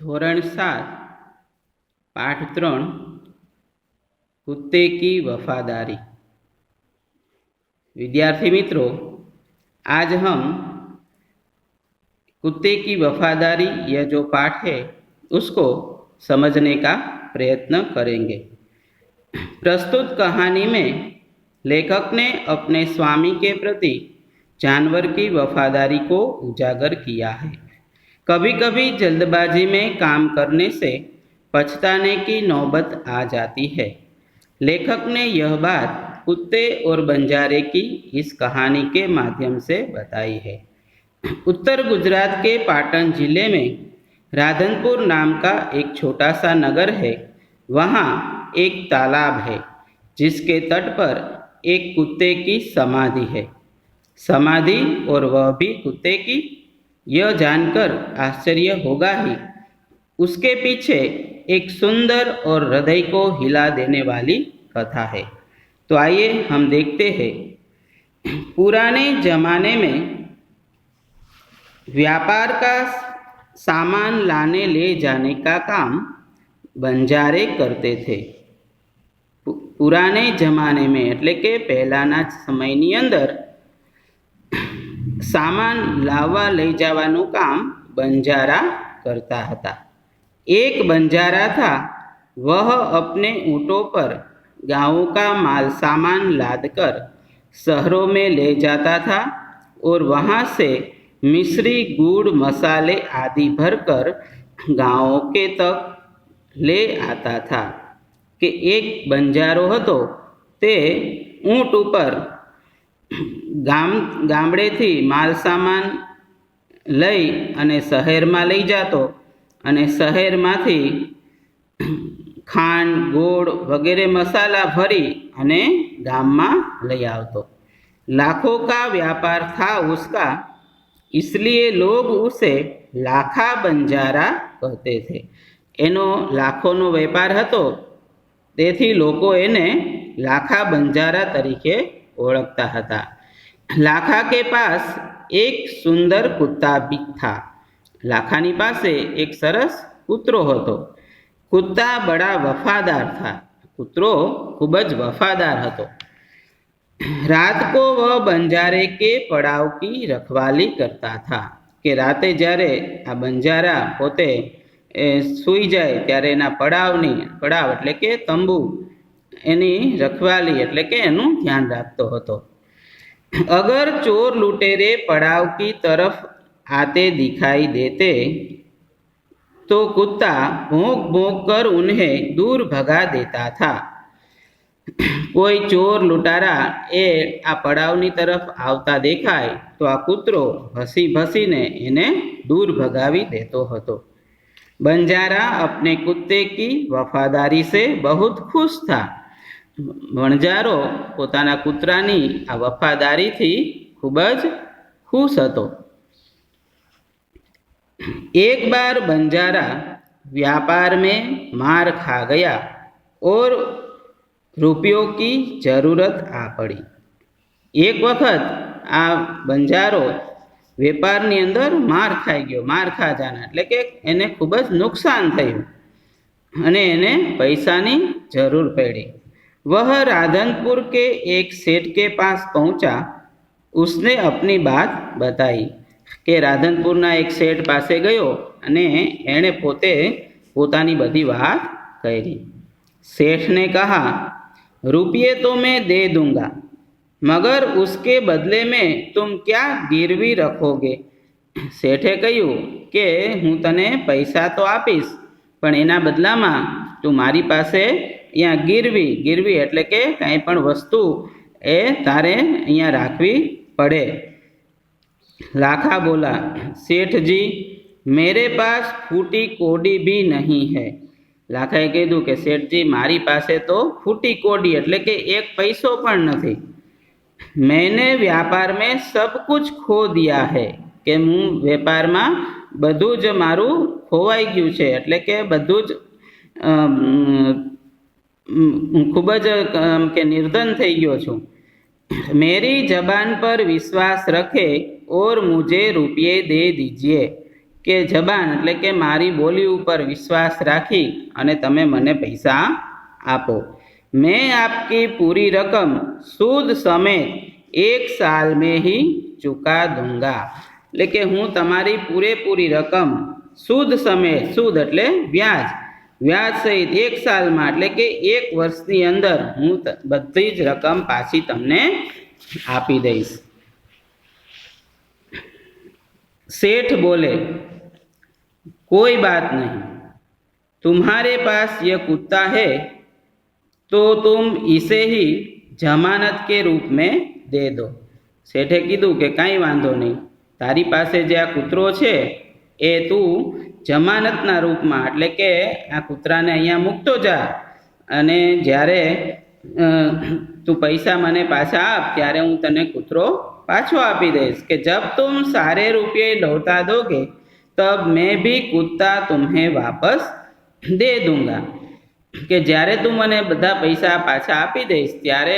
ધોરણ 7 पाठ 3 कुत्ते की वफादारी। विद्यार्थी मित्रों, आज हम कुत्ते की वफादारी यह जो पाठ है उसको समझने का प्रयत्न करेंगे। प्रस्तुत कहानी में लेखक ने अपने स्वामी के प्रति जानवर की वफादारी को उजागर किया है। कभी कभी जल्दबाजी में काम करने से पछताने की नौबत आ जाती है। लेखक ने यह बात कुत्ते और बंजारे की इस कहानी के माध्यम से बताई है। उत्तर गुजरात के पाटन जिले में राधनपुर नाम का एक छोटा सा नगर है। वहाँ एक तालाब है जिसके तट पर एक कुत्ते की समाधि है। समाधि और वह भी कुत्ते की, यह जानकर आश्चर्य होगा ही। उसके पीछे एक सुंदर और हृदय को हिला देने वाली कथा है। तो आइए हम देखते हैं। पुराने जमाने में व्यापार का सामान लाने ले जाने का काम बंजारे करते थे। पुराने जमाने में એટલે કે પહેલાના સમયની અંદર सामान लावा लई जावानुं काम बंजारा करता था। एक बंजारा था, वह अपने ऊँटों पर गांवों का माल सामान लादकर शहरों में ले जाता था और वहां से मिश्री, गुड़, मसाले आदि भरकर गांवों के तक ले आता था। कि एक बंजारो हतो ते ऊँट ऊपर गामडेथी माल सामान लई अने शहेरमां लई जातो अने शहेरमांथी खांड, गोड़ वगैरह मसाला भरी अने गाममां लई आवतो। लाखों का व्यापार था उसका, इसलिए लोग उसे लाखा बंजारा कहते थे। एनो लाखोनो वेपार हतो, तेथी लोको एने लाखा बंजारा तरीके ओळखता हता। लाखा के पास एक सुंदर कुत्ता भी था। लाखानी पासे एक सरस कुतरो हतो। कुत्ता बड़ा वफादार था। कुतरो खूब ज वफादार हतो। रात को वह बंजारे के पड़ाव की रखवाली करता था। कि राते ज्यारे आ बंजारा पोते सूई जाए त्यारे एना पड़ाव एटले के तंबू एनी रखवाली एटले के एनु ध्यान राखतो हतो। अगर चोर लुटेरे पड़ाव की तरफ आते दिखाई देते तो कुत्ता भौंक भौंक कर उन्हें दूर भगा देता था। कोई चोर लुटारा ए आ पड़ावनी तरफ आवता देखाय तो आ कुतरो भसी भसीने एने दूर भगावी देतो हतो। बंजारा अपने कुत्ते की वफादारी से बहुत खुश था। बंजारो पोताना कूतरानी आ वफादारीथी खूब ज खुश हतो। एक बार बंजारा व्यापार में मार खा गया और रुपयों की जरूरत आ पड़ी। एक वक्त आ बंजारो वेपारनी अंदर मार खाई गयो। मार खा जाना एटले के एने खूब ज नुकसान थयुं अने एने पैसानी जरूर पड़ी। वह राधनपुर के एक सेठ के पास पहुंचा। उसने अपनी बात बताई कि राधनपुरना एक सेठ पासे गयो अने एणे पोते पोतानी बधी बात कही। सेठ ने कहा, रुपये तो मैं दे दूंगा, मगर उसके बदले में तुम क्या गिरवी रखोगे? सेठे कह्युं के हूँ तने पैसा तो आपीश, पण एना बदलामां तू मारी पासे अहींया गिरवी एटले के कांई पण वस्तु ए तारे अहींया राखवी पड़े। लाखा बोला, सेठ जी, मेरे पास फूटी कोडी भी नहीं है। लाखाए कीधुं के सेठ जी, मारी पासे तो फूटी कोडी एटले के एक पैसो पण नथी। मैंने व्यापार में सब कुछ खो दिया है। के हूँ वेपार में बधुं ज मारू खोवाई गयुं छे एटले के बधुं ज खूब ज के निर्धन थई गयो छूं। मेरी जबान पर विश्वास रखे और मुझे रुपये दे दीजिए। કે જબાન એટલે કે મારી બોલી ઉપર વિશ્વાસ રાખી અને તમે મને પૈસા આપો। मैं आपकी पूरी रकम सूद समेत 1 साल में ही चुका दूंगा। એટલે કે હું તમારી પૂરેપૂરી રકમ सूद समेत, सूद એટલે વ્યાજ, વ્યાજ સહિત 1 સાલમાં એટલે કે 1 વર્ષની અંદર હું બધી જ રકમ પાછી તમને આપી દઈશ। सेठ बोले, कोई बात नहीं, तुम्हारे पास यह कुत्ता है तो तुम इसे ही जमानत के रूप में दे दो। सेठे कीधुं के कांई वांधो नहीं, तारी पासे जे आ कूतरो छे ए तू जमानतना रूपमां एटले के आ कूतराने अहींया मूकतो जा अने ज्यारे तू पैसा मने पाछा आप त्यारे हूँ तने कूतरो पाछो आपी दईश कि जब तुम सारे रुपये लौटा दोगे तब मैं भी कुत्ता तुम्हें वापस दे दूंगा। कि જ્યારે તું મને બધા પૈસા પાછા આપી દઈશ ત્યારે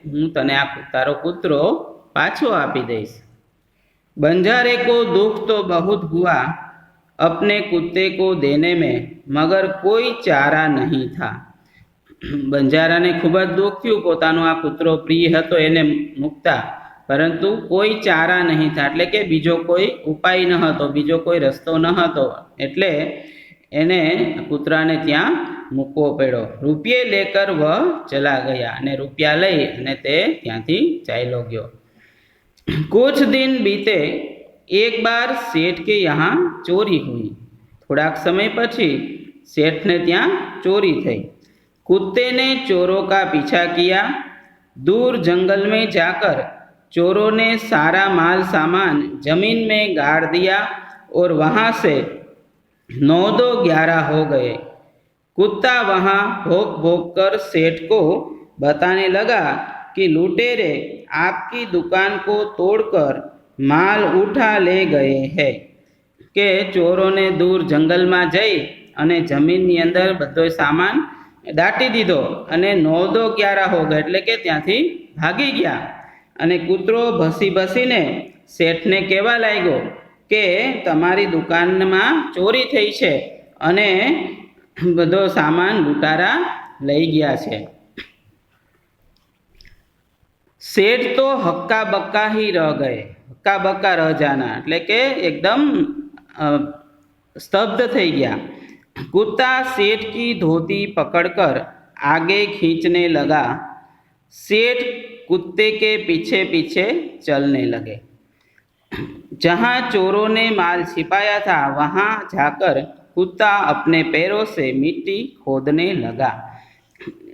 હું તને આ તારો કૂતરો પાછો આપી દઈશ। बंजारे को दुख तो बहुत हुआ अपने कुत्ते को देने में, मगर कोई चारा नहीं था। बंजाराने खूब ज दुख थयुं, पोतानो आ कूतरो प्रिय हतो एने मूकता, परंतु कोई चारा नहीं था एटले के बीजो कोई उपाय न हतो, बीजो कोई रस्तो न हतो, एटले एने कूतराने त्यां मूकवो पड्यो। रुपये लेकर वह चला गया अने रुपया लई अने ते त्यांथी चाल्यो गयो। कुछ दिन बीते, एक बार सेठ के यहाँ चोरी हुई। थोड़ाक समय पछी सेठ ने त्यां चोरी थई। कुत्ते ने चोरों का पीछा किया। दूर जंगल में जाकर चोरों ने सारा माल सामान जमीन में गाड़ दिया और वहाँ से 9-11 हो गए। कुत्ता वहाँ भौंक भौंक कर सेठ को बताने लगा कि लुटेरे आपकी दुकान को तोड़कर माल उठा ले गए हैं। के चोरों ने दूर जंगल में जई अने जमीन अंदर बधो सामान दाटी दीधो अने 9-11 हो गए एटले के त्यांथी भागी गया। अने कूतरो भसी भसीने सेठने कहेवा लाग्यो के तमारी दुकान में चोरी थई छे अने बधो सामान लूटारा लई गया छे। सेठ तो हक्का बक्का ही रह गए, हक्का बक्का रह जाना एटले के एकदम स्तब्ध थई गया। कुत्ता सेठ की धोती पकड़कर आगे खींचने लगा। सेठ कुत्ते के पीछे पीछे चलने लगे। जहाँ चोरों ने माल छिपाया था वहाँ जाकर कुत्ता अपने पैरों से मिट्टी खोदने लगा।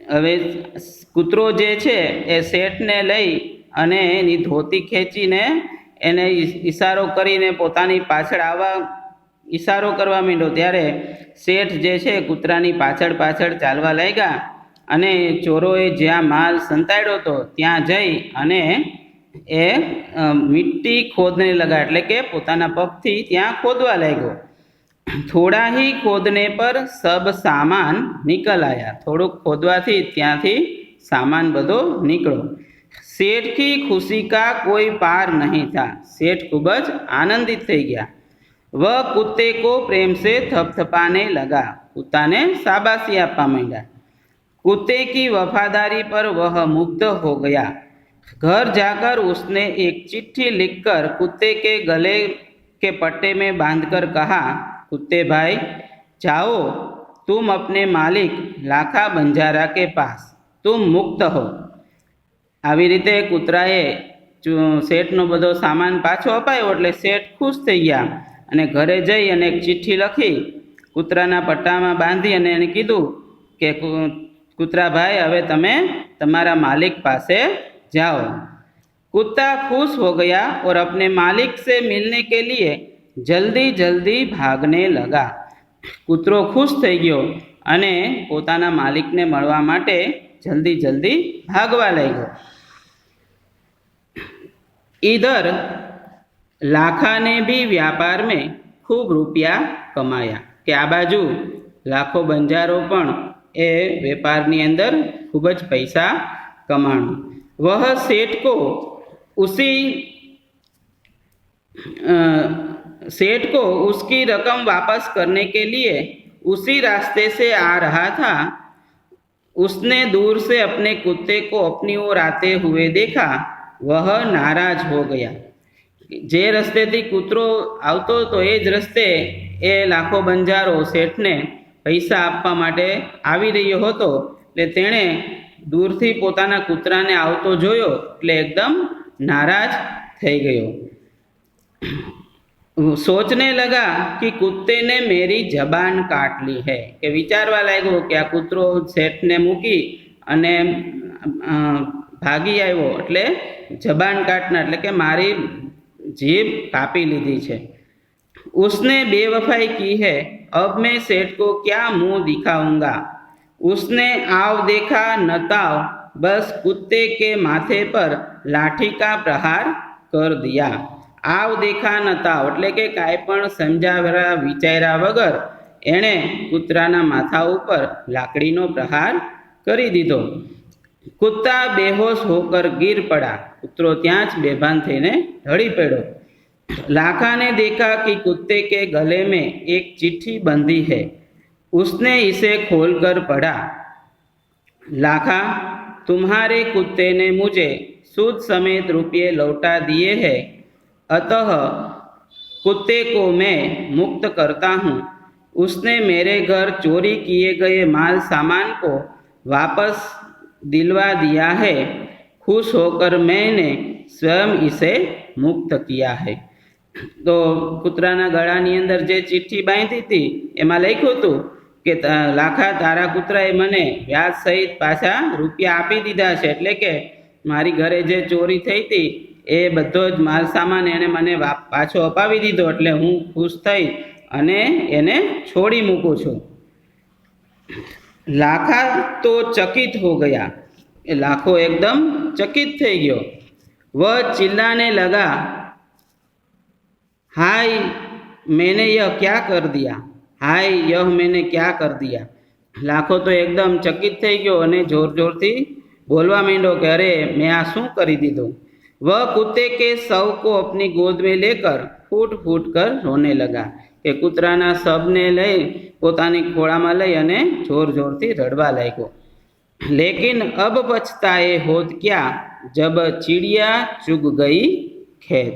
हवे कूतरो जे छे ए सेठने लई अने एनी धोती खेंचीने एने इशारो करीने पोतानी पाछळ आवा इशारो करवा માંડ્યો त्यारे सेठ जे छे कूतरानी पाछळ पाछळ चालवा लाग्या अने चोरोए ज्यां माल संताड्यो तो त्यां जई अने ए मिट्टी खोदने लगा एटले के पोताना पगथी त्यां खोदवा लाग्यो। थोड़ा ही खोदने पर सब सामान निकल आया। थोड़ो खोदवाथी त्यांथी सामान बधो निकळो। सेठ की खुशी का कोई पार नहीं था। सेठ खूब ज आनंदित थई गया। वह कुत्ते को प्रेम से थपथपाने लगा। कुत्ता ने शाबाशी आपवा मांड्या। कुत्ते की वफादारी पर वह मुग्ध हो गया। घर जाकर उसने एक चिट्ठी लिखकर कुत्ते के गले के पट्टे में बांधकर कहा, कुत्ते भाई जाओ, तुम अपने मालिक लाखा बंजारा के पास, तुम मुक्त हो। આવી રીતે કૂતરાએ શેઠનો બધો સામાન પાછો અપાયો એટલે શેઠ ખુશ થઈ ગયા અને ઘરે જઈ અને એક ચિઠ્ઠી લખી કૂતરાના પટ્ટામાં બાંધી અને એને કીધું કે કૂતરા ભાઈ હવે તમે તમારા માલિક પાસે जाओ। कुत्ता खुश हो गया और अपने मालिक से मिलने के लिए जल्दी जल्दी भागने लगा। कूतरो खुश थई गयो अने पोताना मालिकने मळवा माटे जल्दी जल्दी भागवा लाग्यो। इधर लाखा ने भी व्यापार में खूब रुपया कमाया। कि आ बाजू लाखो बंजारो पण ए वेपारनी अंदर खूब ज पैसा कमाणो। वह सेठ को उसी सेठ को उसकी रकम वापस करने के लिए उसी रास्ते से आ रहा था। उसने दूर से अपने कुत्ते को अपनी ओर आते हुए देखा। वह नाराज हो गया। जे रस्तेથી કૂતરો આવતો હતો એ જ રસ્તે એ લાખો બંજારો શેઠને પૈસા આપવા માટે આવી રહ્યો હતો, એટલે તેણે દૂરથી પોતાના કૂતરાને આવતો જોયો એટલે એકદમ નારાજ થઈ ગયો। सोचने लगा कि कुत्ते ने मेरी जबान काट ली है, कि विचारवा लाग्यो कि आ कूतरो सेठने मूकी अने भागी आव्यो एटले जबान काटना एटले के मारी जीभ कापी लीधी छे। उसने बेवफाई की है, अब मैं सेठ को क्या मुंह दिखाऊंगा। उसने आव देखा न ताव बस कुत्ते के माथे पर लाठी का प्रहार कर दिया। आव देखा न ताव एटले के कांई पण समजाव्या विचार्या वगर एणे कूतराना माथा उपर लाकड़ीनो प्रहार करी दीधो। कुत्ता बेहोश होकर गिर पड़ा। कूतरो त्यां ज बेभान थईने ढળી पड्यो। लाखा ने देखा कि कुत्ते के गले में एक चिट्ठी बंधी है। उसने इसे खोलकर पढ़ा। लाखा, तुम्हारे कुत्ते ने मुझे सूद समेत रुपये लौटा दिए हैं, अतः कुत्ते को मैं मुक्त करता हूँ। उसने मेरे घर चोरी किए गए माल सामान को वापस दिलवा दिया है। खुश होकर मैंने स्वयं इसे मुक्त किया है। तो कूतराना गळानी अंदर जे चिट्ठी बांधी थी एमां लख्युं हतुं के लाखा तारा कूतराए मने व्याज सहित पाछा रूपिया आपी दीधा छे, एटले के मारी घरे जे चोरी थई थी ए बधो ज माल सामान एणे मने पाछो अपावी दीधो, एटले हूँ खुश थई अने एने छोड़ी मूकું છું। लाखा तो चकित हो गया। लाखो एकदम चकित थई गयो। वह चिल्लाने लगा, हाय मैंने यह क्या कर दिया, हाय यह मैंने क्या कर दिया। लाखो तो एकदम चकित थई गयो अने जोर जोरथी बोलवा માંડ્યો કે अरे मैं आ शू करी दीधुं। वह कुत्ते के शव को अपनी गोद में लेकर फूट फूट कर रोने लगा, कि कूतराना शवने लई पोतानी खोळामां लई अने जोर जोरथी रड़वा लाग्यो। लेकिन अब पछताए होत क्या जब चिड़िया चुग गई खेत,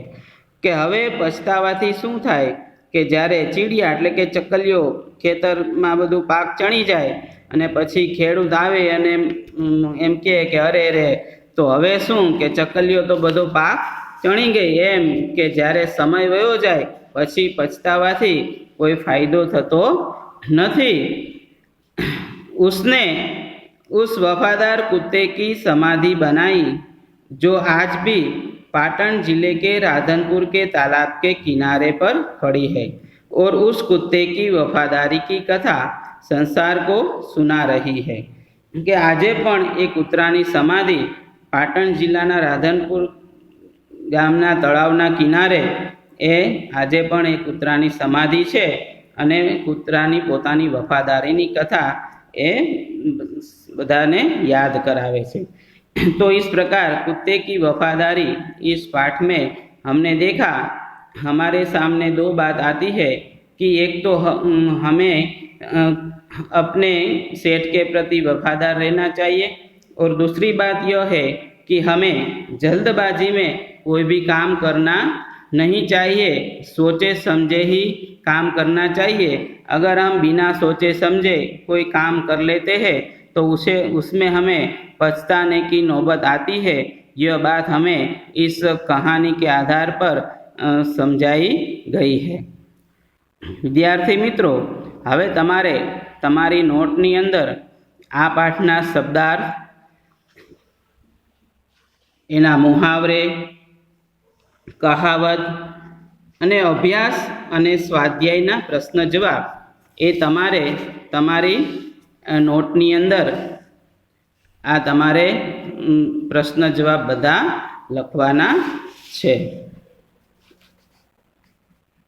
के हवे पछतावाथी शुं थाय के ज्यारे चीड़िया एटले के चकलियो खेतरमां बधुं पाक चणी जाय अने पछी खेडूत आवे अने एम कहे के अरे रे तो हवे शुं के चकलियो तो बधो पाक चणी गई, एम के ज्यारे समय वयो जाय पछी पछतावाथी कोई फायदो थतो नथी। उसने उस वफादार कुत्ते की समाधि बनाई जो आज भी पाटन जिले के राधनपुर के तालाब के किनारे पर खड़ी है, और उस कुत्ते की वफादारी की कथा संसार को सुना रही है। कि आजे पण एक कूतरानी समाधि पाटण जिल्लाना राधनपुर गामना तळावना किनारे ए आजे पण एक कूतरानी समाधि छे अने कूतरानी पोतानी वफादारीनी कथा ए बधाने याद करावे छे। तो इस प्रकार कुत्ते की वफादारी इस पाठ में हमने देखा। हमारे सामने दो बात आती है कि एक तो हमें अपने सेठ के प्रति वफादार रहना चाहिए, और दूसरी बात यह है कि हमें जल्दबाजी में कोई भी काम करना नहीं चाहिए, सोचे समझे ही काम करना चाहिए। अगर हम बिना सोचे समझे कोई काम कर लेते हैं तो उसमें हमें पछताने की नौबत आती है। यह बात हमें इस कहानी के आधार पर समझाई गई है। विद्यार्थी मित्रों, हवे तमारे तमारी नोटनी अंदर आ पाठना शब्दार्थ, एना मुहावरे, कहावत अने अभ्यास अने स्वाध्यायना प्रश्न जवाब ए तमारे तमारी नोटनी अंदर आ तमारे प्रश्न जवाब बधा लखवाना छे।